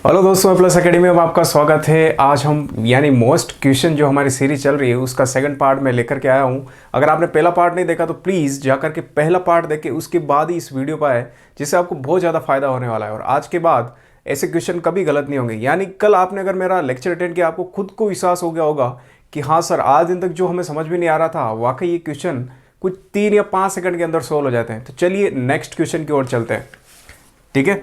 Hello दोस्तों, plus academy में आपका स्वागत है। आज हम यानी मोस्ट क्वेश्चन जो हमारी सीरीज चल रही है उसका सेकंड पार्ट में लेकर के आया हूँ। अगर आपने पहला पार्ट नहीं देखा तो प्लीज़ जाकर के पहला पार्ट देखे, उसके बाद ही इस वीडियो पर आए, जिससे आपको बहुत ज़्यादा फायदा होने वाला है। और आज के बाद ऐसे क्वेश्चन कभी गलत नहीं होंगे। यानी कल आपने अगर मेरा लेक्चर अटेंड किया, आपको खुद को विश्वास हो गया होगा कि हाँ सर, आज दिन तक जो हमें समझ में नहीं आ रहा था, वाकई ये क्वेश्चन कुछ 3 या 5 सेकंड के अंदर सोल्व हो जाते हैं। तो चलिए नेक्स्ट क्वेश्चन की ओर चलते हैं, ठीक है।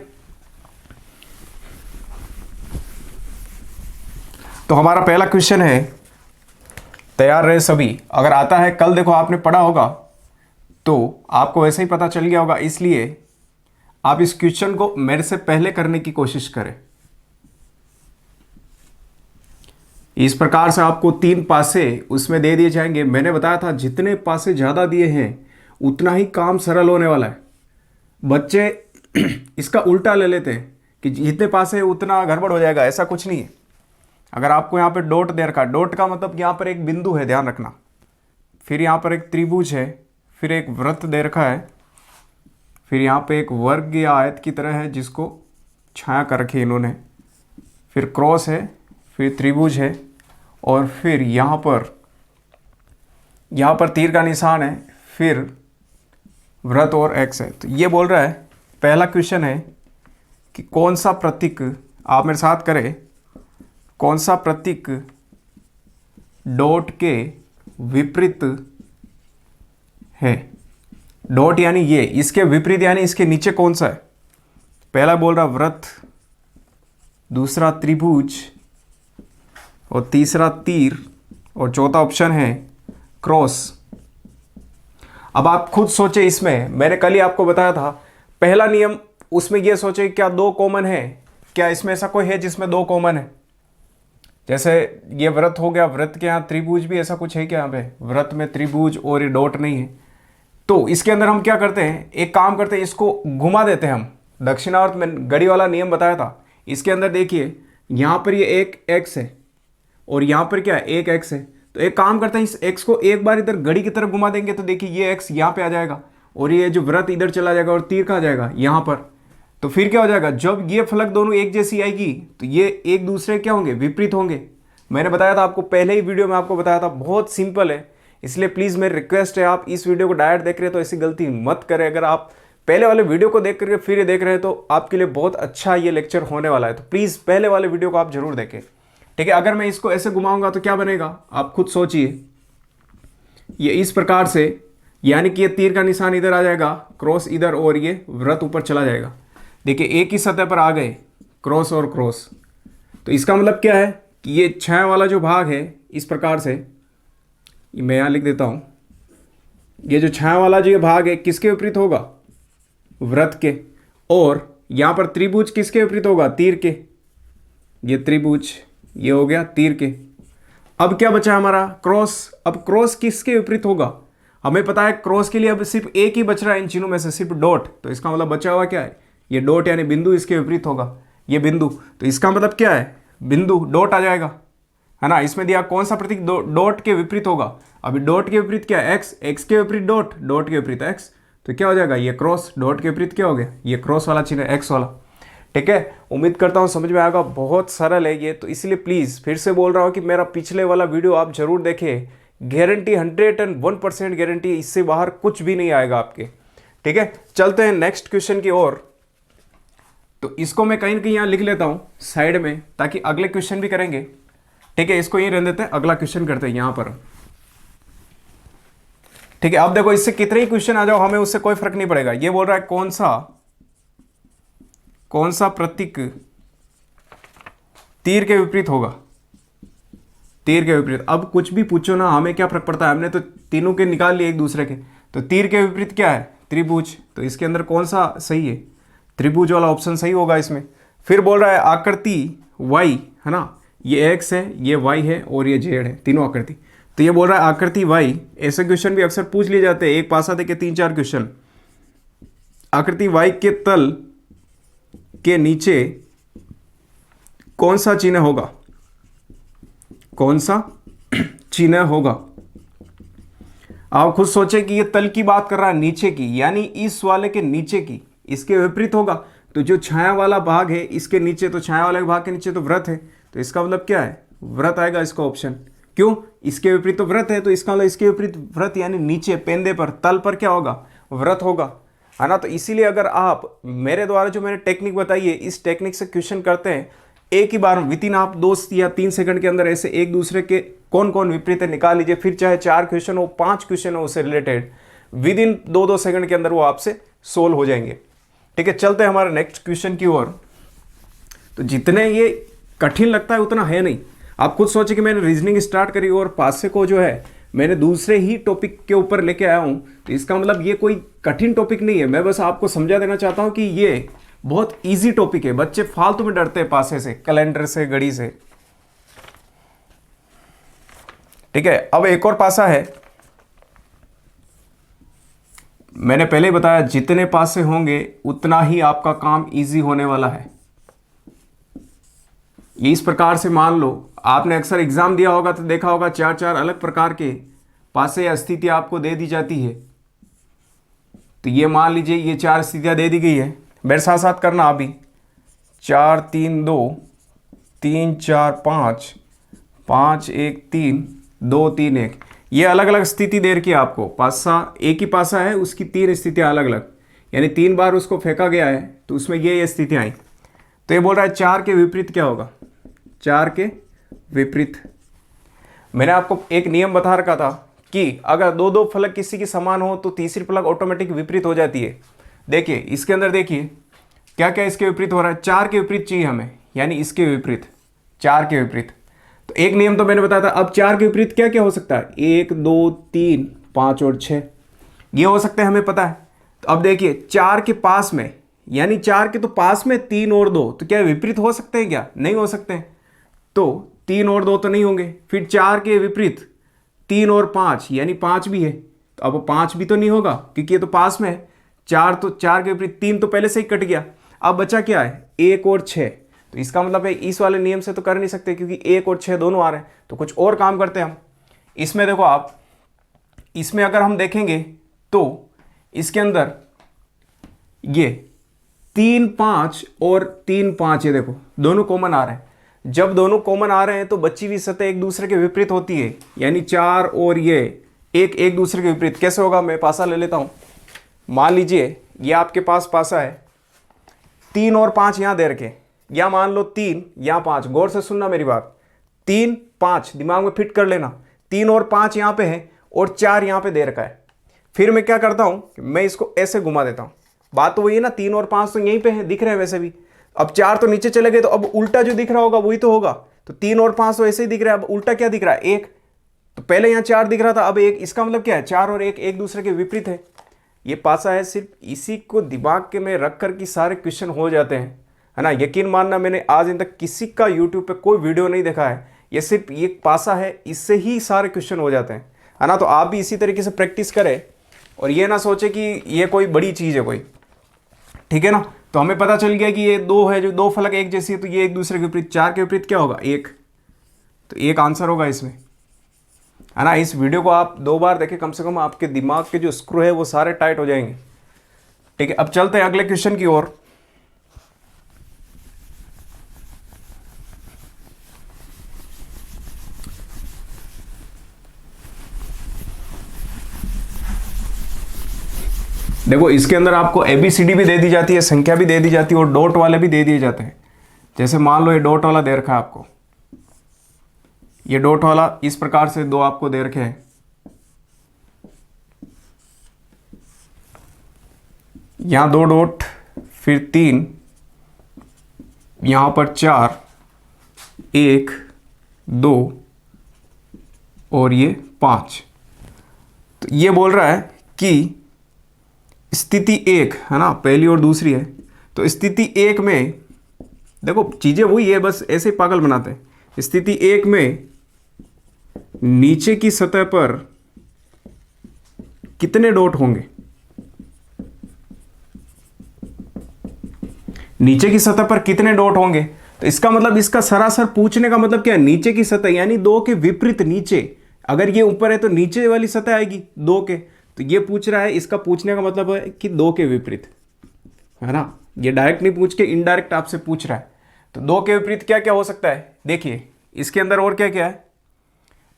तो हमारा पहला क्वेश्चन है, तैयार रहे सभी। अगर आता है, कल देखो आपने पढ़ा होगा तो आपको वैसे ही पता चल गया होगा, इसलिए आप इस क्वेश्चन को मेरे से पहले करने की कोशिश करें। इस प्रकार से आपको 3 पासे उसमें दे दिए जाएंगे। मैंने बताया था जितने पासे ज़्यादा दिए हैं उतना ही काम सरल होने वाला है। बच्चे इसका उल्टा ले लेते हैं कि जितने पासे उतना गड़बड़ हो जाएगा, ऐसा कुछ नहीं है। अगर आपको यहाँ पे डॉट दे रखा है, डॉट का मतलब यहाँ पर एक बिंदु है, ध्यान रखना। फिर यहाँ पर एक त्रिभुज है, फिर एक वृत्त दे रखा है, फिर यहाँ पे एक वर्ग या आयत की तरह है जिसको छाया कर रखी है इन्होंने, फिर क्रॉस है, फिर त्रिभुज है, और फिर यहाँ पर तीर का निशान है, फिर वृत्त और एक्स है। तो ये बोल रहा है, पहला क्वेश्चन है कि कौन सा प्रतीक, आप मेरे साथ करें, कौन सा प्रतीक डॉट के विपरीत है। डॉट यानी ये, इसके विपरीत यानी इसके नीचे कौन सा है। पहला बोल रहा वृत्त, दूसरा त्रिभुज, और तीसरा तीर, और चौथा ऑप्शन है क्रॉस। अब आप खुद सोचे, इसमें मैंने कल ही आपको बताया था, पहला नियम उसमें ये सोचे क्या 2 कॉमन है, क्या इसमें ऐसा कोई है जिसमें 2 कॉमन है। जैसे ये वृत्त हो गया, वृत्त के यहाँ त्रिभुज भी, ऐसा कुछ है क्या यहाँ पे, वृत्त में त्रिभुज और ये डॉट नहीं है। तो इसके अंदर हम क्या करते हैं, एक काम करते हैं, इसको घुमा देते हैं हम। दक्षिणावर्त में घड़ी वाला नियम बताया था। इसके अंदर देखिए, यहाँ पर ये एक एक्स है और यहाँ पर क्या है, एक एक्स है। तो एक काम करते हैं, इस एक्स को एक बार इधर घड़ी की तरफ घुमा देंगे तो देखिए ये एक्स यहाँ पे आ जाएगा, और ये जो वृत्त इधर चला जाएगा, और तीर कहाँ जाएगा, यहाँ पर। तो फिर क्या हो जाएगा, जब ये फलक दोनों एक जैसी आएगी तो ये एक दूसरे क्या होंगे, विपरीत होंगे। मैंने बताया था आपको, पहले ही वीडियो में आपको बताया था, बहुत सिंपल है। इसलिए प्लीज़ मेरी रिक्वेस्ट है, आप इस वीडियो को डायरेक्ट देख रहे हैं तो ऐसी गलती मत करें। अगर आप पहले वाले वीडियो को देख करके फिर ये देख रहे हैं तो आपके लिए बहुत अच्छा ये लेक्चर होने वाला है। तो प्लीज़ पहले वाले वीडियो को आप जरूर देखें, ठीक है। अगर मैं इसको ऐसे घुमाऊंगा तो क्या बनेगा, आप खुद सोचिए। ये इस प्रकार से, यानी कि ये तीर का निशान इधर आ जाएगा, क्रॉस इधर, और ये वृत्त ऊपर चला जाएगा। देखिए एक ही सतह पर आ गए क्रॉस और क्रॉस। तो इसका मतलब क्या है कि ये छाया वाला जो भाग है, इस प्रकार से मैं यहाँ लिख देता हूँ, ये जो छाया वाला जो ये भाग है किसके विपरीत होगा, वृत्त के। और यहाँ पर त्रिभुज किसके विपरीत होगा, तीर के। ये त्रिभुज, ये हो गया तीर के। अब क्या बचा हमारा, क्रॉस। अब क्रॉस किसके विपरीत होगा, हमें पता है क्रॉस के लिए अब सिर्फ एक ही बच रहा है इन चिन्हों में से, सिर्फ डॉट। तो इसका मतलब बचा हुआ क्या है, ये डॉट, यानी बिंदु इसके विपरीत होगा, ये बिंदु। तो इसका मतलब क्या है, बिंदु डॉट आ जाएगा, है ना। इसमें दिया कौन सा प्रतीक डॉट के विपरीत होगा। अभी डॉट के विपरीत क्या है, एक्स, एक्स के विपरीत डॉट, डॉट के विपरीत एक्स। तो क्या हो जाएगा, ये क्रॉस, डॉट के विपरीत क्या हो गया, ये क्रॉस वाला चिन्ह, एक्स वाला, ठीक है। उम्मीद करता हूँ समझ में आएगा, बहुत सरल है ये। तो इसलिए प्लीज़ फिर से बोल रहा हूँ कि मेरा पिछले वाला वीडियो आप जरूर देखें। गारंटी 101% गारंटी, इससे बाहर कुछ भी नहीं आएगा आपके, ठीक है। चलते हैं नेक्स्ट क्वेश्चन की ओर। तो इसको मैं कहीं ना कहीं यहाँ लिख लेता हूँ साइड में, ताकि अगले क्वेश्चन भी करेंगे, ठीक है। इसको यहीं रहने देते हैं, अगला क्वेश्चन करते हैं यहाँ पर, ठीक है। अब देखो, इससे कितने ही क्वेश्चन आ जाओ हमें उससे कोई फर्क नहीं पड़ेगा। ये बोल रहा है कौन सा प्रतीक तीर के विपरीत होगा, तीर के विपरीत। अब कुछ भी पूछो ना, हमें क्या फर्क पड़ता है, हमने तो तीनों के निकाल लिए एक दूसरे के। तो तीर के विपरीत क्या है, त्रिभुज। तो इसके अंदर कौन सा सही है, त्रिभुज वाला ऑप्शन सही होगा इसमें। फिर बोल रहा है आकृति वाई, है ना, ये एक्स है, ये वाई है, और ये जेड है, तीनों आकृति। तो ये बोल रहा है आकृति वाई। ऐसे क्वेश्चन भी अक्सर पूछ लिए जाते हैं, एक पासा दे के 3-4 क्वेश्चन। आकृति वाई के तल के नीचे कौन सा चिन्ह होगा, कौन सा चिन्ह होगा। आप खुद सोचे कि ये तल की बात कर रहा है, नीचे की, यानी इस वाले के नीचे की, इसके विपरीत होगा। तो जो छाया वाला भाग है इसके नीचे, तो छाया वाले भाग के नीचे तो वृत्त है, तो इसका मतलब क्या है, वृत्त आएगा इसका ऑप्शन। क्यों, इसके विपरीत तो वृत्त है, तो इसका मतलब इसके विपरीत वृत्त यानी नीचे पेंदे पर, तल पर क्या होगा, वृत्त होगा, है ना। तो इसीलिए अगर आप मेरे द्वारा जो मैंने टेक्निक बताई है, इस टेक्निक से क्वेश्चन करते हैं एक ही बार विद इन आप 2 या 3 सेकंड के अंदर ऐसे एक दूसरे के कौन कौन विपरीत है निकाल लीजिए, फिर चाहे 4 क्वेश्चन हो, 5 क्वेश्चन हो उससे रिलेटेड, विद इन 2-2 सेकंड के अंदर वो आपसे सोल्व हो जाएंगे। ठीक है, चलते हैं हमारे नेक्स्ट क्वेश्चन की ओर। तो जितने ये कठिन लगता है उतना है नहीं। आप खुद सोचे कि मैंने रीजनिंग स्टार्ट करी और पासे को जो है मैंने दूसरे ही टॉपिक के ऊपर लेके आया हूँ, तो इसका मतलब ये कोई कठिन टॉपिक नहीं है। मैं बस आपको समझा देना चाहता हूँ कि ये बहुत इजी टॉपिक है। बच्चे फालतू में डरते हैं पासे से, कैलेंडर से, घड़ी से। ठीक है, अब एक और पासा है। मैंने पहले ही बताया जितने पासे होंगे उतना ही आपका काम इजी होने वाला है। ये इस प्रकार से मान लो, आपने अक्सर एग्जाम दिया होगा तो देखा होगा 4-4 अलग प्रकार के पासे या स्थितियां आपको दे दी जाती है। तो ये मान लीजिए ये 4 स्थितियां दे दी गई है, मेरे साथ साथ करना अभी। 4 3 2 3 4 5 5 1 3 2 3 1, ये अलग अलग स्थिति दे रखी है आपको। पासा एक ही पासा है, उसकी 3 स्थितियां अलग अलग, यानी 3 बार उसको फेंका गया है, तो उसमें ये स्थितियां आई। तो ये बोल रहा है 4 के विपरीत क्या होगा, 4 के विपरीत। मैंने आपको एक नियम बता रखा था कि अगर 2-2 फलक किसी की समान हो तो तीसरी फलक ऑटोमेटिक विपरीत हो जाती है। देखिए इसके अंदर देखिए क्या क्या इसके विपरीत हो रहा है। 4 के विपरीत चाहिए हमें, यानी इसके विपरीत, 4 के विपरीत। तो एक नियम तो मैंने बताया था। अब 4 के विपरीत क्या क्या हो सकता है, 1 2 3 5 और 6, ये हो सकते हैं, हमें पता है। तो अब देखिए 4 के पास में, यानी 4 के तो पास में 3 और 2, तो क्या विपरीत हो सकते हैं, क्या नहीं हो सकते हैं। तो 3 और 2 तो नहीं होंगे। फिर 4 के विपरीत 3 और 5, यानी 5 भी है, तो अब 5 भी तो नहीं होगा क्योंकि ये तो पास में है। 4 तो 4 के विपरीत 3 तो पहले से ही कट गया। अब बचा क्या है, 1 और 6। तो इसका मतलब है इस वाले नियम से तो कर नहीं सकते क्योंकि 1 और 6 दोनों आ रहे हैं। तो कुछ और काम करते हैं हम इसमें। देखो आप इसमें अगर हम देखेंगे तो इसके अंदर ये 3 5 और 3 5, ये देखो दोनों कॉमन आ रहे हैं। जब दोनों कॉमन आ रहे हैं तो बची हुई सतह एक दूसरे के विपरीत होती है, यानी 4 और ये एक दूसरे के विपरीत। कैसे होगा, मैं पासा ले लेता हूं। मान लीजिए ये आपके पास पासा है, 3 और 5 यहां दे रखे, या मान लो 3 या 5, गौर से सुनना मेरी बात, 3 5 दिमाग में फिट कर लेना। 3 और 5 यहां पे है और 4 यहां पे दे रखा है। फिर मैं क्या करता हूं, मैं इसको ऐसे घुमा देता हूं। बात तो वही है ना, 3 और 5 तो यहीं पे है, दिख रहे हैं वैसे भी। अब 4 तो नीचे चले गए, तो अब उल्टा जो दिख रहा होगा वही तो होगा। तो 3 और 5 तो ऐसे ही दिख रहा है, अब उल्टा क्या दिख रहा है, 1। तो पहले यहाँ 4 दिख रहा था, अब 1। इसका मतलब क्या है, 4 और 1 एक दूसरे के विपरीत है। ये पासा है, सिर्फ इसी को दिमाग के में रख कर के सारे क्वेश्चन हो जाते हैं, है ना। यकीन मानना, मैंने आज इन तक किसी का यूट्यूब पे कोई वीडियो नहीं देखा है, ये सिर्फ ये पासा है, इससे ही सारे क्वेश्चन हो जाते हैं, है ना। तो आप भी इसी तरीके से प्रैक्टिस करें और ये ना सोचे कि ये कोई बड़ी चीज़ है कोई, ठीक है ना। तो हमें पता चल गया कि ये 2 है, जो 2 फलक एक जैसी है, तो ये एक दूसरे के विपरीत। 4 के विपरीत क्या होगा, 1। तो 1 आंसर होगा इसमें, है ना। इस वीडियो को आप 2 बार देखें कम से कम, आपके दिमाग के जो स्क्रू है वो सारे टाइट हो जाएंगे। ठीक है, अब चलते हैं अगले क्वेश्चन की ओर। देखो इसके अंदर आपको ABCD भी दे दी जाती है, संख्या भी दे दी जाती है और डॉट वाले भी दे दिए जाते हैं। जैसे मान लो ये डॉट वाला दे रखा है आपको, ये डॉट वाला इस प्रकार से 2 आपको दे रखे हैं। यहां 2 डॉट, फिर 3, यहां पर 4, 1 2 और ये 5। तो ये बोल रहा है कि स्थिति 1 है ना, पहली और दूसरी है। तो स्थिति 1 में देखो चीजें वही है, बस ऐसे ही पागल बनाते हैं। स्थिति 1 में नीचे की सतह पर कितने डॉट होंगे, नीचे की सतह पर कितने डॉट होंगे। तो इसका मतलब, इसका सरासर पूछने का मतलब क्या है, नीचे की सतह यानी 2 के विपरीत नीचे। अगर ये ऊपर है तो नीचे वाली सतह आएगी 2 के, तो ये पूछ रहा है, इसका पूछने का मतलब है कि 2 के विपरीत, है ना। ये डायरेक्ट नहीं पूछ के इनडायरेक्ट आपसे पूछ रहा है। तो 2 के विपरीत क्या क्या हो सकता है, देखिए इसके अंदर और क्या क्या है,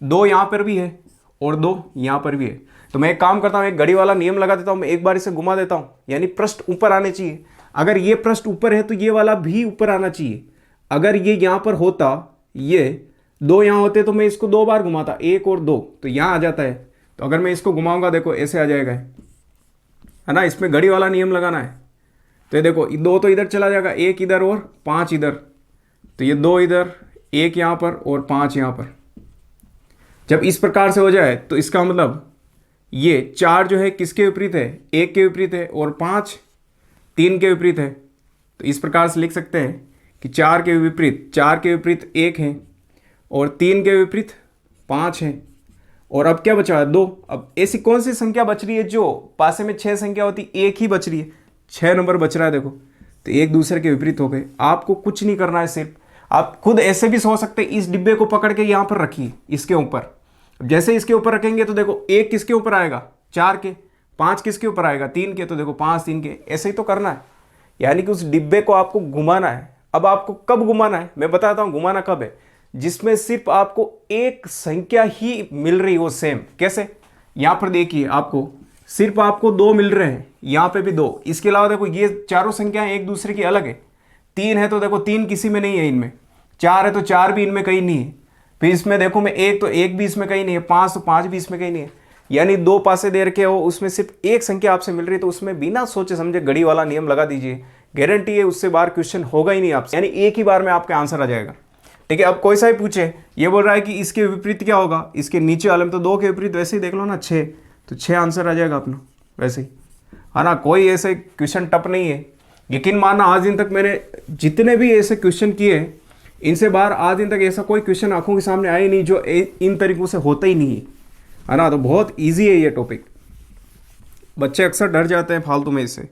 2 यहाँ पर भी है और 2 यहाँ पर भी है। तो मैं एक काम करता हूँ, एक घड़ी वाला नियम लगा देता हूँ, मैं एक बार इसे घुमा देता हूँ, यानी पृष्ठ ऊपर आने चाहिए। अगर ये पृष्ठ ऊपर है तो ये वाला भी ऊपर आना चाहिए। अगर ये यहाँ पर होता, ये 2 यहाँ होते तो मैं इसको 2 बार घुमाता, 1 और 2, तो यहाँ आ जाता है। तो अगर मैं इसको घुमाऊंगा देखो ऐसे आ जाएगा, है ना, इसमें घड़ी वाला नियम लगाना है। तो ये देखो 2 तो इधर चला जाएगा, 1 इधर और 5 इधर, तो ये 2 इधर, 1 यहाँ पर और 5 यहाँ पर। जब इस प्रकार से हो जाए तो इसका मतलब ये 4 जो है किसके विपरीत है, 1 के विपरीत है, और 5 3 के विपरीत है। तो इस प्रकार से लिख सकते हैं कि 4 के विपरीत 1 है और 3 के विपरीत 5 है। और अब क्या बचा है, 2। अब ऐसी कौन सी संख्या बच रही है जो पासे में 6 संख्या होती, 1 ही बच रही है, 6 नंबर बच रहा है देखो। तो एक दूसरे के विपरीत हो गए। आपको कुछ नहीं करना है, सिर्फ आप खुद ऐसे भी सोच सकते हैं, इस डिब्बे को पकड़ के यहाँ पर रखिए इसके ऊपर। जैसे इसके ऊपर रखेंगे तो देखो 1 किसके ऊपर आएगा, 4 के, 5 किसके ऊपर आएगा, 3 के, तो देखो 5 3 के, ऐसे ही तो करना है। यानी कि उस डिब्बे को आपको घुमाना है। अब आपको कब घुमाना है मैं बताता हूँ, घुमाना कब है, जिसमें सिर्फ आपको एक संख्या ही मिल रही हो सेम। कैसे, यहाँ पर देखिए आपको सिर्फ आपको 2 मिल रहे हैं, यहाँ पे भी 2, इसके अलावा देखो ये चारों संख्याएं एक दूसरे की अलग है। 3 है तो देखो 3 किसी में नहीं है इनमें, 4 है तो 4 भी इनमें कहीं नहीं है, फिर इसमें देखो मैं 1 तो 1 भी इसमें कहीं नहीं है, 5 तो 5 भी इसमें कहीं नहीं है। यानी 2 पासे दे रखे हो, उसमें सिर्फ एक संख्या आपसे मिल रही है, तो उसमें बिना सोचे समझे घड़ी वाला नियम लगा दीजिए, गारंटी है उससे बार क्वेश्चन होगा ही नहीं आपसे, यानी एक ही बार में आपका आंसर आ जाएगा। ठीक है, अब कोई सा ही पूछे, ये बोल रहा है कि इसके विपरीत क्या होगा, इसके नीचे वाले में, तो 2 के विपरीत वैसे ही देख लो ना, 6, तो 6 आंसर आ जाएगा अपना वैसे ही, है ना। कोई ऐसे क्वेश्चन टफ नहीं है। यकीन मानना आज दिन तक मैंने जितने भी ऐसे क्वेश्चन किए, इनसे बाहर आज दिन तक ऐसा कोई क्वेश्चन आंखों के सामने आया ही नहीं जो इन तरीकों से होता ही नहीं है ना। तो बहुत इजी है ये टॉपिक, बच्चे अक्सर डर जाते हैं फालतू में इससे।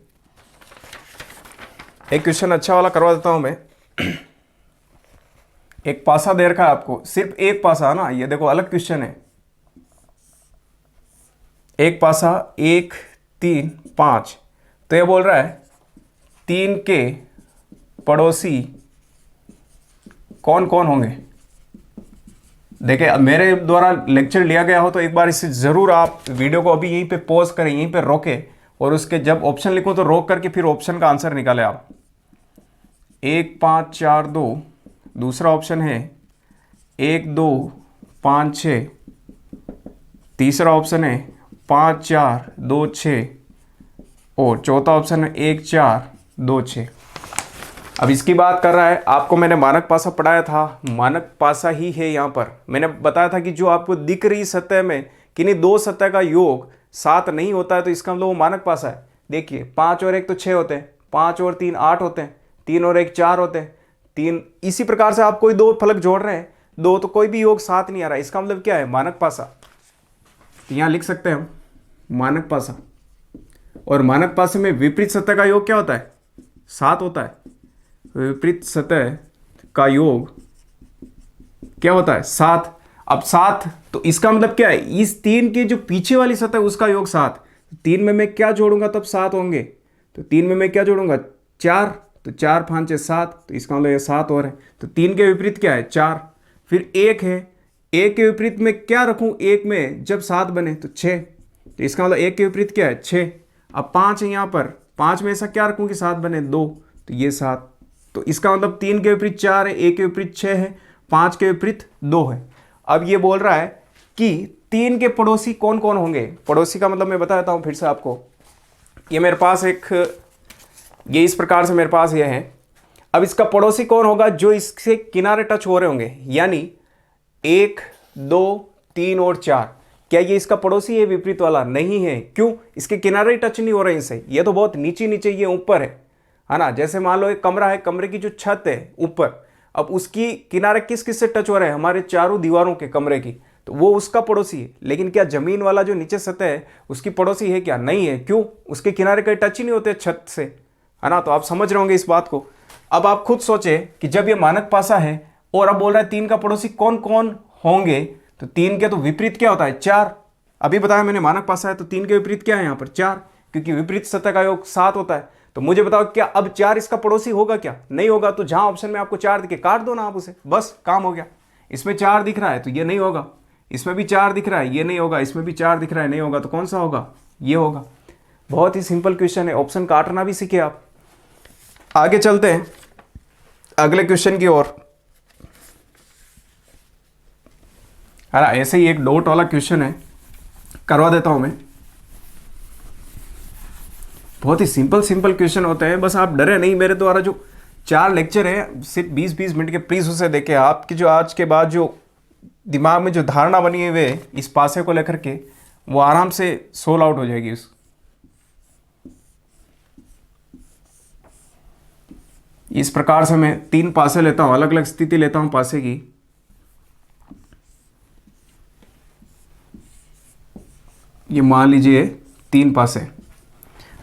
एक क्वेश्चन अच्छा वाला करवा देता हूं मैं। एक पासा दे रखा है आपको, सिर्फ एक पासा है ना, ये देखो अलग क्वेश्चन है। एक पासा 1 3 5, तो ये बोल रहा है 3 के पड़ोसी कौन कौन होंगे। देखिए अब मेरे द्वारा लेक्चर लिया गया हो तो एक बार इसे ज़रूर आप वीडियो को अभी यहीं पे पॉज करें, यहीं पे रोके, और उसके जब ऑप्शन लिखो तो रोक करके फिर ऑप्शन का आंसर निकालें आप। 1 5 4 2, दूसरा ऑप्शन है 1 2 5 6, तीसरा ऑप्शन है 5 4 2 6, और चौथा ऑप्शन है 1 4 2 6। अब इसकी बात कर रहा है, आपको मैंने मानक पासा पढ़ाया था, मानक पासा ही है यहाँ पर। मैंने बताया था कि जो आपको दिख रही सतह में किन्हीं 2 सतह का योग 7 नहीं होता है तो इसका मतलब वो मानक पासा है। देखिए 5 और 1 तो 6 होते हैं, 5 और 3 8 होते हैं, 3 और 1 4 होते हैं, 3। इसी प्रकार से आप कोई 2 फलक जोड़ रहे हैं, 2 तो कोई भी योग 7 नहीं आ रहा है, इसका मतलब क्या है, मानक पासा। तो यहाँ लिख सकते हैं हम मानक पासा। और मानक पासे में विपरीत सतह का योग क्या होता है, 7 होता है। विपरीत सतह का योग क्या होता है, 7। अब 7 तो इसका मतलब क्या है, इस 3 की जो पीछे वाली सतह उसका योग 7। 3 में मैं क्या जोड़ूंगा तब 7 होंगे, तो 3 में मैं क्या जोड़ूंगा, 4, तो 4 5 6 7, तो इसका मतलब ये 7 और है। तो 3 के विपरीत क्या है, 4। फिर 1 है, 1 के विपरीत में क्या रखूं, 1 में जब 7 बने तो 6, तो इसका मतलब 1 के विपरीत क्या है, 6। अब 5 है यहाँ पर, 5 में ऐसा क्या रखूं कि 7 बने, 2, तो ये 7। तो इसका मतलब 3 के विपरीत 4 है, 1 के विपरीत 6 है, 5 के विपरीत 2 है। अब ये बोल रहा है कि 3 के पड़ोसी कौन कौन होंगे। पड़ोसी का मतलब मैं बता देता हूँ फिर से आपको। ये मेरे पास ये इस प्रकार से मेरे पास ये है। अब इसका पड़ोसी कौन होगा, जो इससे किनारे टच हो रहे होंगे, यानी 1 2 3 और 4। क्या ये इसका पड़ोसी है विपरीत वाला, नहीं है। क्यों, इसके किनारे टच नहीं हो रहे इनसे, ये तो बहुत नीचे नीचे, ये ऊपर है ना। जैसे मान लो एक कमरा है, कमरे की जो छत है ऊपर, अब उसकी किनारे किस किस से टच हो रहे हैं, हमारे चारों दीवारों के कमरे की, तो वो उसका पड़ोसी है। लेकिन क्या जमीन वाला जो नीचे सतह है उसकी पड़ोसी है क्या, नहीं है। क्यों, उसके किनारे कहीं टच ही नहीं होते छत से, है ना। तो आप समझ रहे होंगे इस बात को। अब आप खुद सोचे कि जब ये मानक पासा है और अब बोल रहा है 3 का पड़ोसी कौन कौन होंगे, तो 3 के तो विपरीत क्या होता है, 4। अभी बताया मैंने मानक पासा है तो 3 के विपरीत क्या है यहाँ पर, 4, क्योंकि विपरीत सतह का योग 7 होता है। तो मुझे बताओ क्या अब 4 इसका पड़ोसी होगा क्या? नहीं होगा। तो जहां ऑप्शन में आपको 4 दिखे काट दो ना आप उसे, बस काम हो गया। इसमें 4 दिख रहा है तो ये नहीं होगा, इसमें भी 4 दिख रहा है ये नहीं होगा, इसमें भी 4 दिख रहा है नहीं होगा, तो कौन सा होगा? ये होगा। बहुत ही सिंपल क्वेश्चन है, ऑप्शन काटना भी सीखे आप। आगे चलते हैं अगले क्वेश्चन की ओर। अरे ऐसे ही एक डॉट वाला क्वेश्चन है, करवा देता हूं मैं। बहुत ही सिंपल क्वेश्चन होते हैं, बस आप डरे नहीं। मेरे द्वारा जो 4 लेक्चर है सिर्फ 20-20 मिनट के, प्लीज उसे देखें। आपकी जो आज के बाद जो दिमाग में जो धारणा बनी हुई है इस पासे को लेकर के, वो आराम से सोल आउट हो जाएगी। इस प्रकार से मैं 3 पासे लेता हूं, अलग अलग स्थिति लेता हूं पासे की। ये मान लीजिए 3 पासे।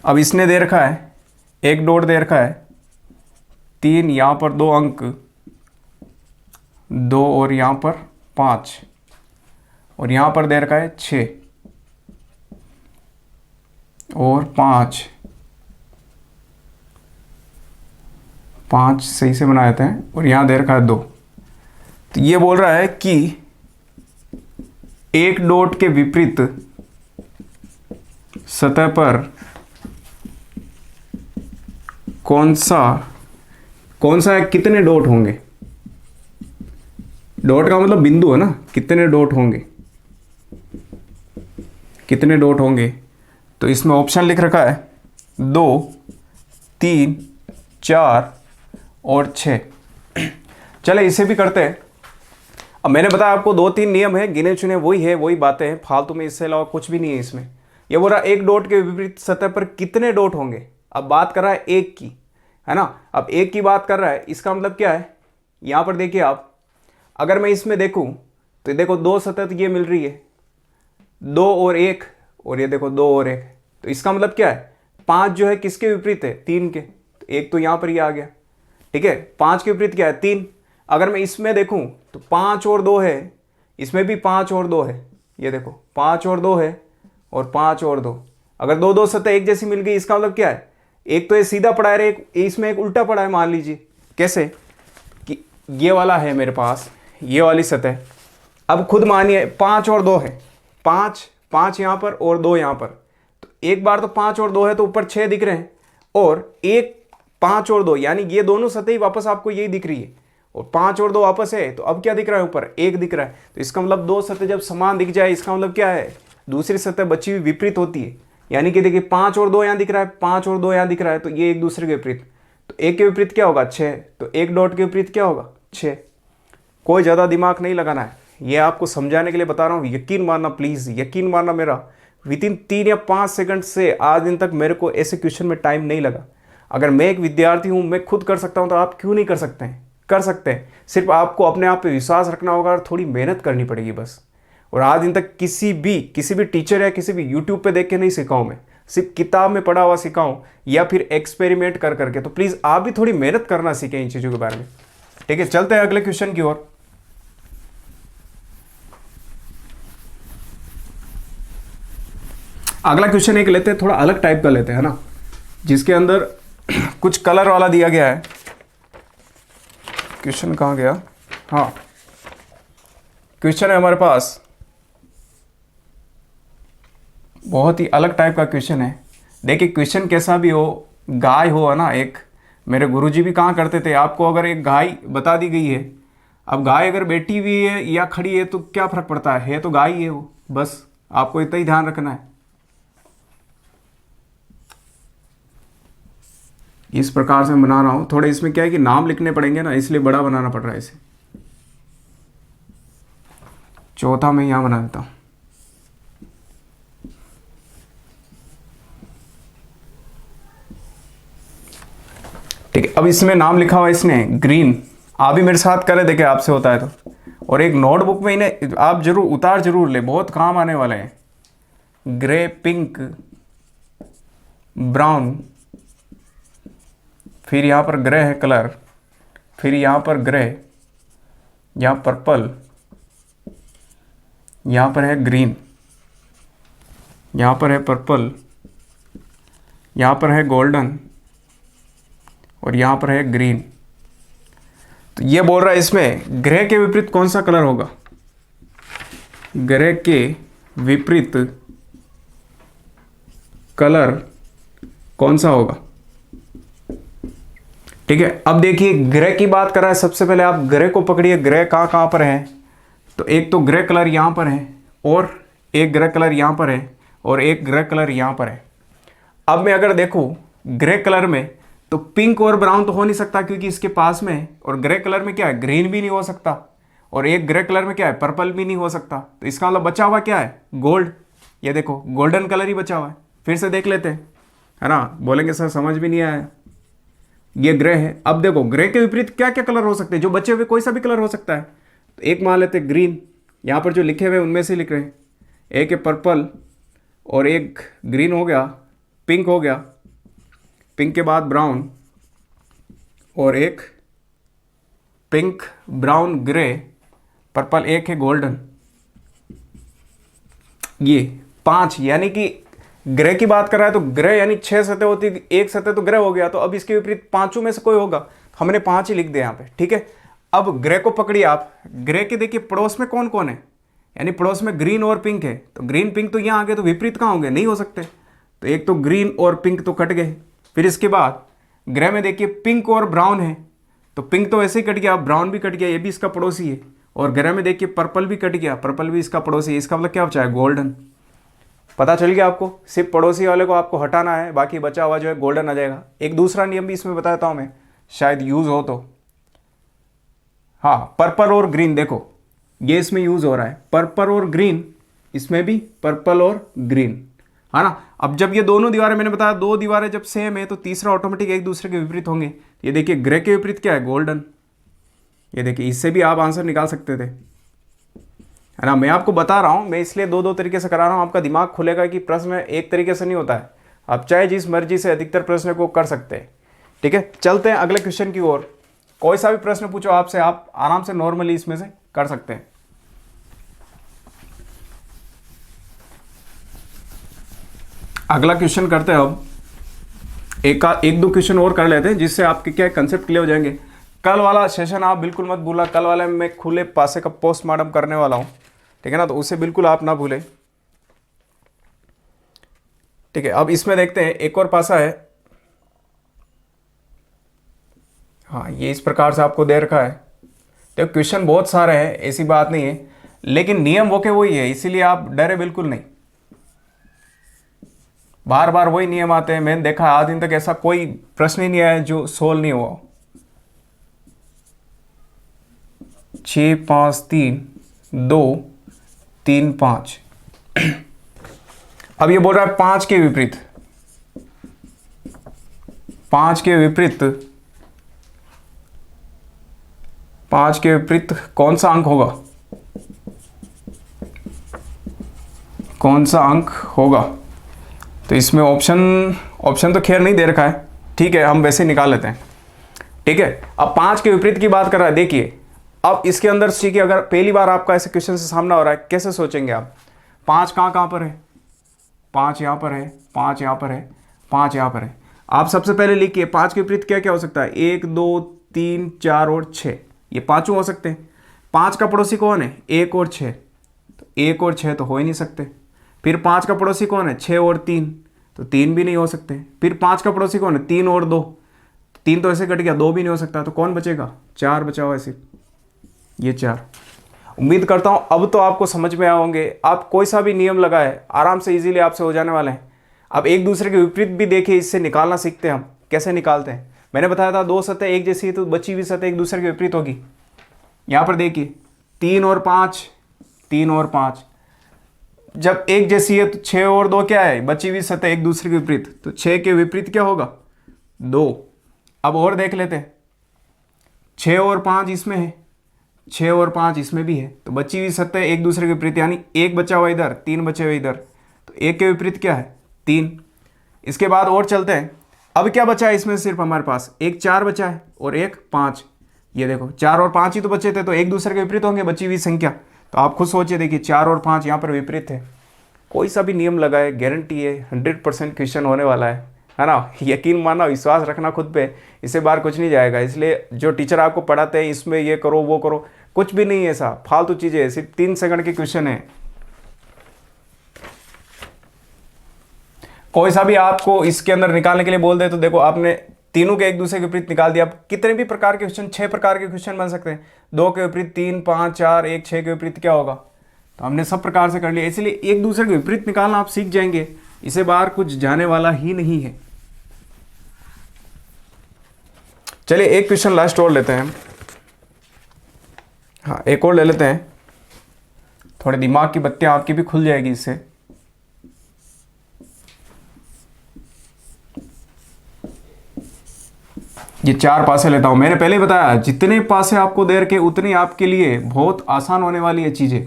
अब इसने दे रखा है, एक डॉट दे रखा है 3, यहां पर 2 अंक 2 और यहां पर 5, और यहां पर दे रखा है 6 और 5 सही से बना देते हैं, और यहां दे रखा है 2। तो ये बोल रहा है कि एक डॉट के विपरीत सतह पर कौन सा है, कितने डॉट होंगे। डॉट का मतलब बिंदु है ना, कितने डॉट होंगे, कितने डॉट होंगे। तो इसमें ऑप्शन लिख रखा है 2, 3, 4 और 6। चले इसे भी करते हैं। अब मैंने बताया आपको 2-3 नियम है, गिने चुने वही है, वही बातें हैं, फालतू में इससे अलावा कुछ भी नहीं है इसमें। ये बोल रहा है एक डॉट के विपरीत सतह पर कितने डॉट होंगे। अब बात कर रहा है एक की, है ना। अब एक की बात कर रहा है, इसका मतलब क्या है, यहां पर देखिए आप, अगर मैं इसमें देखूं तो देखो 2 सतह तो ये मिल रही है, 2 और 1, और ये देखो 2 और 1। तो इसका मतलब क्या है, 5 जो है किसके विपरीत है, 3 के। तो एक तो यहां पर ये आ गया, ठीक है। 5 के विपरीत क्या है, 3। अगर मैं इसमें देखूं तो 5 और 2 है, इसमें भी 5 और 2 है, ये देखो 5 और 2 है, और 5 और 2। अगर 2 सतह एक जैसी मिल गई, इसका मतलब क्या है, एक तो ये सीधा पड़ा है, इसमें एक उल्टा पड़ा है। मान लीजिए कैसे कि ये वाला है मेरे पास, ये वाली सतह। अब खुद मानिए 5 और 2 है, 5 यहाँ पर और 2 यहाँ पर। तो एक बार तो 5 और 2 है तो ऊपर 6 दिख रहे हैं, और एक 5 और 2, यानी ये दोनों सतह ही वापस आपको यही दिख रही है, और 5 और 2 वापस है। तो अब क्या दिख रहा है, ऊपर 1 दिख रहा है। तो इसका मतलब 2 सतह जब समान दिख जाए, इसका मतलब क्या है, दूसरी सतह बची हुई विपरीत होती है। यानी कि देखिए 5 और 2 यहाँ दिख रहा है, 5 और 2 यहाँ दिख रहा है, तो ये एक दूसरे के विपरीत। तो एक के विपरीत क्या होगा, 6। तो एक डॉट के विपरीत क्या होगा, 6। कोई ज़्यादा दिमाग नहीं लगाना है, ये आपको समझाने के लिए बता रहा हूँ। यकीन मानना, प्लीज़ यकीन मानना मेरा, विदिन 3 या 5 सेकंड से आज दिन तक मेरे को ऐसे क्वेश्चन में टाइम नहीं लगा। अगर मैं एक विद्यार्थी हूँ, मैं खुद कर सकता हूँ, तो आप क्यों नहीं कर सकते हैं? कर सकते हैं। सिर्फ आपको अपने आप पे विश्वास रखना होगा और थोड़ी मेहनत करनी पड़ेगी बस। और आज दिन तक किसी भी टीचर या किसी भी यूट्यूब पे देख के नहीं सिखाऊं, मैं सिर्फ किताब में पढ़ा हुआ सिखाऊं या फिर एक्सपेरिमेंट कर करके। तो प्लीज़ आप भी थोड़ी मेहनत करना सीखें इन चीज़ों के बारे में, ठीक है। चलते हैं अगले क्वेश्चन की ओर। अगला क्वेश्चन एक लेते हैं, थोड़ा अलग टाइप का लेते हैं ना, जिसके अंदर कुछ कलर वाला दिया गया है। क्वेश्चन कहाँ गया, हाँ क्वेश्चन है हमारे पास, बहुत ही अलग टाइप का क्वेश्चन है। देखिए क्वेश्चन कैसा भी हो, गाय हो, है ना। एक मेरे गुरुजी भी कहाँ करते थे, आपको अगर एक गाय बता दी गई है, अब गाय अगर बैठी हुई है या खड़ी है तो क्या फ़र्क पड़ता है तो गाय ही है वो, बस आपको इतना ही ध्यान रखना है। इस प्रकार से मैं बना रहा हूँ। थोड़े इसमें क्या है कि नाम लिखने पड़ेंगे ना, इसलिए बड़ा बनाना पड़ रहा है इसे। चौथा मैं यहाँ बना देता हूँ। ठीक है, अब इसमें नाम लिखा हुआ इसने ग्रीन। आप भी मेरे साथ करें, देखें आपसे होता है तो। और एक नोटबुक में इन्हें आप जरूर ले, बहुत काम आने वाले हैं। ग्रे, पिंक, ब्राउन, फिर यहाँ पर ग्रे है कलर, फिर यहाँ पर ग्रे, यहाँ पर्पल, यहाँ पर है ग्रीन, यहाँ पर है पर्पल, यहाँ पर है गोल्डन, और यहाँ पर है ग्रीन। तो ये बोल रहा है इसमें ग्रे के विपरीत कौन सा कलर होगा, ग्रे के विपरीत कलर कौन सा होगा। ठीक है, अब देखिए ग्रे की बात कर रहा है, सबसे पहले आप ग्रे को पकड़िए, ग्रे कहाँ कहाँ पर है। तो एक तो ग्रे कलर यहाँ पर है, और एक ग्रे कलर यहाँ पर है, और एक ग्रे कलर यहाँ पर है। अब मैं अगर देखूँ ग्रे कलर में, तो पिंक और ब्राउन तो हो नहीं सकता क्योंकि इसके पास में है, और ग्रे कलर में क्या है, ग्रीन भी नहीं हो सकता, और एक ग्रे कलर में क्या है, पर्पल भी नहीं हो सकता। तो इसका मतलब बचा हुआ क्या है, गोल्ड। ये देखो गोल्डन कलर ही बचा हुआ है। फिर से देख लेते हैं, है ना। बोलेंगे सर समझ भी नहीं आया, ये ग्रे है। अब देखो ग्रे के विपरीत क्या क्या कलर हो सकते हैं, जो बचे हुए कोई सा भी कलर हो सकता है। तो एक मान लेते ग्रीन, यहाँ पर जो लिखे हुए उनमें से लिख रहे हैं। एक है पर्पल, और एक ग्रीन हो गया, पिंक हो गया, पिंक के बाद ब्राउन, और एक पिंक ब्राउन ग्रे पर्पल, एक है गोल्डन। ये 5, यानी कि ग्रे की बात कर रहा है तो ग्रे यानी 6 सतह होती, एक सतह तो ग्रे हो गया। तो अब इसके विपरीत पांचों में से कोई होगा, हमने 5 ही लिख दिया यहाँ पे। ठीक है, अब ग्रे को पकड़िए आप। ग्रे के देखिए पड़ोस में कौन कौन है, यानी पड़ोस में ग्रीन और पिंक है। तो ग्रीन पिंक तो यहाँ आ गए, तो विपरीत कहाँ होंगे, नहीं हो सकते। तो एक तो ग्रीन और पिंक तो कट गए। फिर इसके बाद ग्रे में देखिए पिंक और ब्राउन है, तो पिंक तो ऐसे ही कट गया, ब्राउन भी कट गया, ये भी इसका पड़ोसी है। और ग्रे में देखिए पर्पल भी कट गया, पर्पल भी इसका पड़ोसी है। इसका मतलब क्या बचा है, गोल्डन। पता चल गया आपको, सिर्फ पड़ोसी वाले को आपको हटाना है, बाकी बचा हुआ जो है गोल्डन आ जाएगा। एक दूसरा नियम भी इसमें बताता हूं मैं, शायद यूज हो तो। हाँ, पर्पल और ग्रीन, देखो ये इसमें यूज हो रहा है, पर्पल और ग्रीन, इसमें भी पर्पल और ग्रीन, है ना। अब जब ये दोनों दीवारें, मैंने बताया 2 दीवारें जब सेम है तो तीसरा ऑटोमेटिक एक दूसरे के विपरीत होंगे। ये देखिए ग्रे के विपरीत क्या है, गोल्डन। ये देखिए इससे भी आप आंसर निकाल सकते थे, है ना। मैं आपको बता रहा हूँ, मैं इसलिए 2 तरीके से करा रहा हूँ, आपका दिमाग खुलेगा कि प्रश्न एक तरीके से नहीं होता है। आप चाहे जिस मर्जी से अधिकतर प्रश्न को कर सकते हैं। ठीक है, चलते हैं अगले क्वेश्चन की ओर। कोई सा भी प्रश्न पूछो आपसे, आप आराम से नॉर्मली इसमें से कर सकते हैं। अगला क्वेश्चन करते हैं अब। एक दो क्वेश्चन और कर लेते हैं, जिससे आपके क्या कंसेप्ट क्लियर हो जाएंगे। कल वाला सेशन आप बिल्कुल मत भूलना, कल वाले में मैं खुले पासे का पोस्टमार्टम करने वाला हूँ, ठीक है ना, तो उसे बिल्कुल आप ना भूलें। ठीक है, अब इसमें देखते हैं एक और पासा है। हाँ, ये इस प्रकार से आपको दे रखा है। तो क्वेश्चन बहुत सारे हैं, ऐसी बात नहीं है, लेकिन नियम वो के वही है, इसीलिए आप डरे बिल्कुल नहीं। बार बार वही नियम आते हैं। मैंने देखा आज दिन तक ऐसा कोई प्रश्न ही नहीं आया जो सोल्व नहीं हुआ। 6 5 3 2 3 5। अब ये बोल रहा है 5 के विपरीत, 5 के विपरीत, 5 के विपरीत कौन सा अंक होगा, कौन सा अंक होगा। तो इसमें ऑप्शन तो खैर नहीं दे रखा है, ठीक है, हम वैसे निकाल लेते हैं। ठीक है, अब 5 के विपरीत की बात कर रहा है। देखिए अब इसके अंदर सीखिए, अगर पहली बार आपका ऐसे क्वेश्चन से सामना हो रहा है, कैसे सोचेंगे आप। 5 कहाँ पर है, 5 यहाँ पर है, 5 यहाँ पर है, 5 यहाँ पर है। आप सबसे पहले लिखिए 5 के विपरीत क्या क्या हो सकता है, 1 2 3 4 और 6, ये पांचों हो सकते हैं। 5 का पड़ोसी कौन है, 1 और 6, तो 1 और 6 तो हो ही नहीं सकते। फिर 5 का पड़ोसी कौन है, 6 और 3, तो 3 भी नहीं हो सकते। फिर 5 का पड़ोसी कौन है, 3 और 2, 3 तो ऐसे कट गया, 2 भी नहीं हो सकता। तो कौन बचेगा, 4 बचा हुआ है सिर्फ, ये 4। उम्मीद करता हूँ अब तो आपको समझ में आए होंगे। आप कोई सा भी नियम लगाए आराम से इजीली आपसे हो जाने वाले हैं। अब एक दूसरे के विपरीत भी देखिए, इससे निकालना सीखते हैं हम, कैसे निकालते हैं। मैंने बताया था 2 सतह एक जैसी है तो बची हुई सतह एक दूसरे के विपरीत होगी। यहाँ पर देखिए 3 और 5, 3 और 5 जब एक जैसी है तो 6 और 2 क्या है, बची हुई सतह एक दूसरे के विपरीत, तो 6 के विपरीत क्या होगा, 2। अब और देख लेते हैं, 6 और 5 इसमें है, 6 और 5 इसमें भी है, तो बची हुई सतह एक दूसरे के विपरीत, यानी 1 बचा हुआ इधर, 3 बचे हुए इधर, तो 1 के विपरीत क्या है, 3। इसके बाद और चलते हैं। अब क्या बचा है इसमें, सिर्फ हमारे पास एक 4 बचा है और एक 5। ये देखो 4 और 5 ही तो बचे थे, तो एक दूसरे के विपरीत होंगे बची हुई संख्या। तो आप खुद सोचिए, देखिए 4 और 5 यहाँ पर विपरीत है। कोई सा भी नियम लगाए, गारंटी है 100% क्वेश्चन होने वाला है है ना। यकीन मानना, विश्वास रखना खुद पे, इससे बाहर कुछ नहीं जाएगा। इसलिए जो टीचर आपको पढ़ाते हैं इसमें ये करो वो करो, कुछ भी नहीं है ऐसा, फालतू चीज़ें, सिर्फ 3 सेकंड के क्वेश्चन है। कोई सा भी आपको इसके अंदर निकालने के लिए बोल दे तो देखो आपने तीनों के एक दूसरे के विपरीत निकाल दिया। अब कितने भी प्रकार के क्वेश्चन, 6 प्रकार के क्वेश्चन बन सकते हैं, 2 के विपरीत 3, 5, 4, 1, 6 के विपरीत क्या होगा। तो हमने सब प्रकार से कर लिया, इसलिए एक दूसरे के विपरीत निकालना आप सीख जाएंगे, इसे बाहर कुछ जाने वाला ही नहीं है। चलिए एक क्वेश्चन लास्ट और लेते हैं, हाँ एक और ले लेते हैं, थोड़े दिमाग की बत्तियां आपकी भी खुल जाएगी इससे। ये 4 पासे लेता हूं, मैंने पहले ही बताया जितने पासे आपको दे रखे उतनी आपके लिए बहुत आसान होने वाली है चीजें,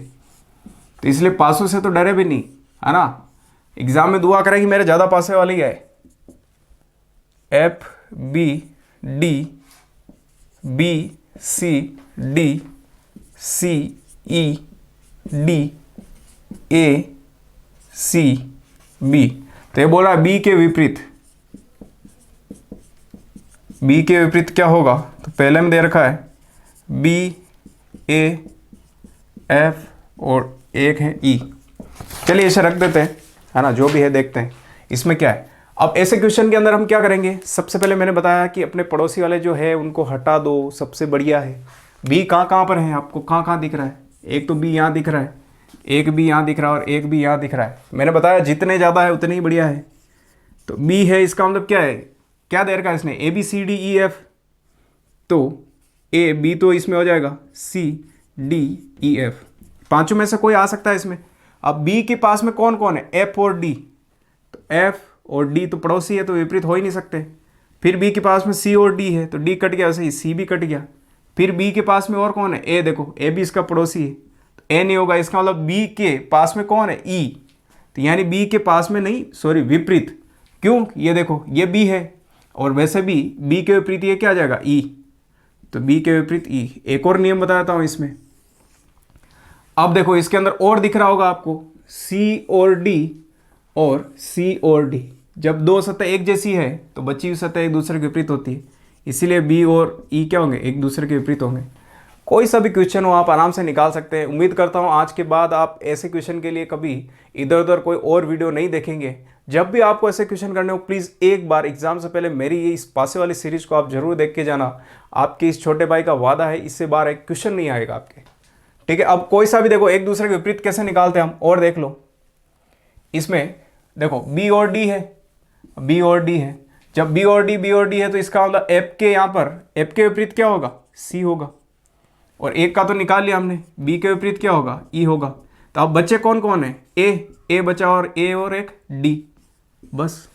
तो इसलिए पासों से तो डरे भी नहीं, है ना। एग्जाम में दुआ करें कि मेरे ज्यादा पासे वाली है। F B D B C D C E D A C B। तो ये बोल रहा है B के विपरीत, B के विपरीत क्या होगा, तो पहले में दे रखा है B A F और एक है E। चलिए इसे रख देते हैं, है ना, जो भी है देखते हैं इसमें क्या है। अब ऐसे क्वेश्चन के अंदर हम क्या करेंगे, सबसे पहले मैंने बताया कि अपने पड़ोसी वाले जो है उनको हटा दो, सबसे बढ़िया है। बी कहाँ पर है, आपको कहाँ दिख रहा है, एक तो बी यहाँ दिख रहा है, एक बी यहाँ दिख रहा है और एक बी यहाँ दिख रहा है। मैंने बताया जितने ज़्यादा है उतने ही बढ़िया है। तो बी है, इसका मतलब क्या है, क्या दे रखा है इसने, A B C D E F, तो ए बी तो इसमें हो जाएगा सी डी ई एफ, पांचों में से कोई आ सकता है इसमें। अब बी के पास में कौन कौन है, एफ और डी, तो एफ और डी तो पड़ोसी है तो विपरीत हो ही नहीं सकते। फिर बी के पास में सी और डी है तो डी कट गया, वैसे ही सी भी कट गया। फिर बी के पास में और कौन है, ए, देखो ए भी इसका पड़ोसी है तो ए नहीं होगा, इसका मतलब बी के पास में कौन है, ई, तो यानी बी के पास में नहीं, सॉरी विपरीत। क्यों, ये देखो ये बी है और वैसे भी बी के विपरीत ये क्या आ जाएगा, ई, तो बी के विपरीत ई। एक और नियम बताता हूं इसमें। अब देखो इसके अंदर और दिख रहा होगा आपको सी और डी और सी और डी, जब दो सतह एक जैसी है तो बची हुई सतह एक दूसरे के विपरीत होती है, इसीलिए बी और ई क्या होंगे, एक दूसरे के विपरीत होंगे। कोई सा भी क्वेश्चन हो आप आराम से निकाल सकते हैं। उम्मीद करता हूं आज के बाद आप ऐसे क्वेश्चन के लिए कभी इधर उधर कोई और वीडियो नहीं देखेंगे। जब भी आपको ऐसे क्वेश्चन करने हो प्लीज़ एक बार एग्जाम से पहले मेरी ये इस पासे वाली सीरीज को आप जरूर देख के जाना। आपके इस छोटे भाई का वादा है, इससे बाहर एक क्वेश्चन नहीं आएगा आपके, ठीक है। अब कोई सा भी देखो एक दूसरे के विपरीत कैसे निकालते हैं हम, और देख लो। इसमें देखो बी और डी है, बी और डी है, जब बी और डी है तो इसका मतलब एफ के यहाँ पर एफ के विपरीत क्या होगा, सी होगा। और एक का तो निकाल लिया हमने, बी के विपरीत क्या होगा, ई होगा। तो अब बच्चे कौन कौन है, ए बचा और ए और एक डी, बस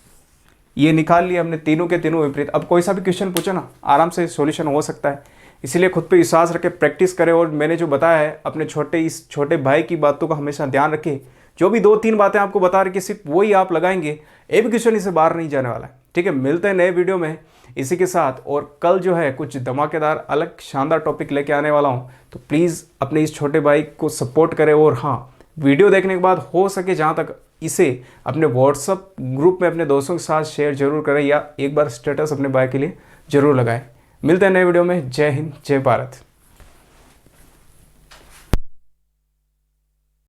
ये निकाल लिया हमने, तीनों के तीनों विपरीत। अब कोई सा भी क्वेश्चन पूछो ना, आराम से सॉल्यूशन हो सकता है। इसीलिए खुद पे विश्वास रखे, प्रैक्टिस करें और मैंने जो बताया है अपने इस छोटे भाई की बातों का हमेशा ध्यान रखें। जो भी 2-3 बातें आपको बता रही कि सिर्फ वही आप लगाएंगे, एक भी क्वेश्चन इससे बाहर नहीं जाने वाला है, ठीक है। मिलते हैं नए वीडियो में इसी के साथ, और कल जो है कुछ धमाकेदार अलग शानदार टॉपिक लेके आने वाला हूँ। तो प्लीज़ अपने इस छोटे भाई को सपोर्ट करें, और हाँ वीडियो देखने के बाद हो सके जहाँ तक इसे अपने व्हाट्सअप ग्रुप में अपने दोस्तों के साथ शेयर जरूर करें, या एक बार स्टेटस अपने भाई के लिए जरूर लगाएं। मिलते हैं नए वीडियो में। जय हिंद, जय भारत।